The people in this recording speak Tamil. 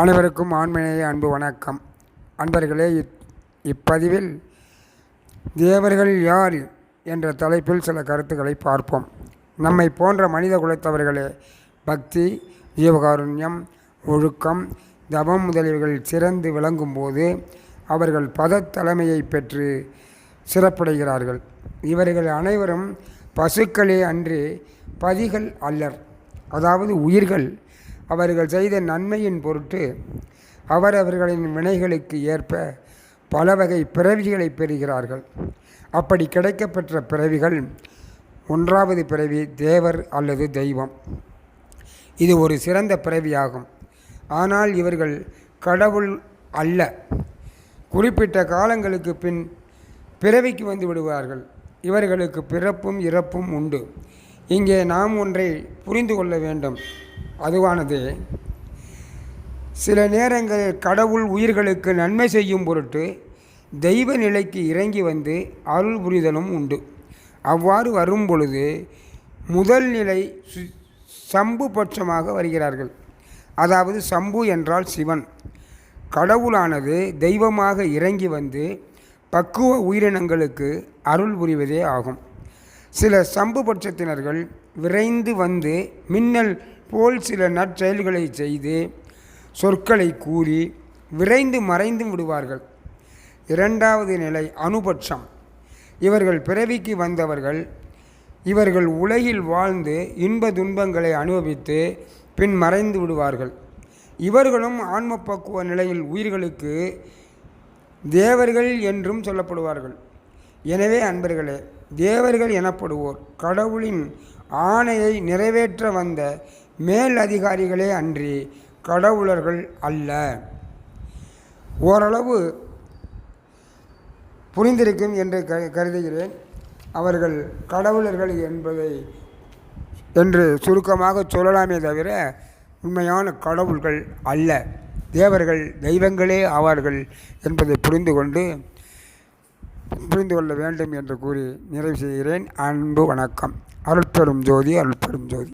அனைவருக்கும் ஆன்மீக அன்பு வணக்கம். அன்பர்களே, இப்பதிவில் தேவர்கள் யார் என்ற தலைப்பில் சில கருத்துக்களை பார்ப்போம். நம்மை போன்ற மனித குலத்தவர்களே பக்தி, ஜீவகாருண்யம், ஒழுக்கம், தவம் முதலியவைகள் சிறந்து விளங்கும் போது அவர்கள் பதத்தலைமையை பெற்று சிறப்படைகிறார்கள். இவர்கள் அனைவரும் பசுக்களே அன்றி பதிகள் அல்லர். அதாவது உயிர்கள் அவர்கள் செய்த நன்மையின் பொருட்டு அவரவர்களின் வினைகளுக்கு ஏற்ப பல வகை பிறவிகளை பெறுகிறார்கள். அப்படி கிடைக்கப்பெற்ற பிறவிகள், 1வது பிறவி தேவர் அல்லது தெய்வம். இது ஒரு சிறந்த பிறவியாகும். ஆனால் இவர்கள் கடவுள் அல்ல. குறிப்பிட்ட காலங்களுக்கு பின் பிறவிக்கு வந்து விடுவார்கள். இவர்களுக்கு பிறப்பும் இறப்பும் உண்டு. இங்கே நாம் ஒன்றை புரிந்து கொள்ள வேண்டும். அதுவானது, சில நேரங்களில் கடவுள் உயிர்களுக்கு நன்மை செய்யும் பொருட்டு தெய்வ நிலைக்கு இறங்கி வந்து அருள் புரிதலும் உண்டு. அவ்வாறு வரும் பொழுது முதல் நிலை சம்பு பட்சமாக வருகிறார்கள். அதாவது சம்பு என்றால் சிவன். கடவுளானது தெய்வமாக இறங்கி வந்து பக்குவ உயிரினங்களுக்கு அருள் புரிவதே ஆகும். சில சம்பு பட்சத்தினர்கள் விரைந்து வந்து மின்னல் போல் சில நற்செயல்களை செய்து சொற்களை கூறி விரைந்து மறைந்து விடுவார்கள். 2வது நிலை அனுபட்சம். இவர்கள் பிறவிக்கு வந்தவர்கள். இவர்கள் உலகில் வாழ்ந்து இன்ப துன்பங்களை அனுபவித்து பின் மறைந்து விடுவார்கள். இவர்களும் ஆன்ம பக்குவ நிலையில் உயிர்களுக்கு தேவர்கள் என்றும் சொல்லப்படுவார்கள். எனவே அன்பர்களே, தேவர்கள் எனப்படுவோர் கடவுளின் ஆணையை நிறைவேற்ற வந்த மேல் அதிகாரிகளே அன்றி கடவுளர்கள் அல்ல. ஓரளவு புரிந்திருக்கும் என்று கருதுகிறேன். அவர்கள் கடவுளர்கள் என்று சுருக்கமாக சொல்லலாமே தவிர உண்மையான கடவுள்கள் அல்ல. தேவர்கள் தெய்வங்களே ஆவார்கள் என்பதை புரிந்து கொள்ள வேண்டும் என்று கூறி நிறைவு செய்கிறேன். அன்பு வணக்கம். அருட்பெரும் ஜோதி, அருட்பெரும் ஜோதி.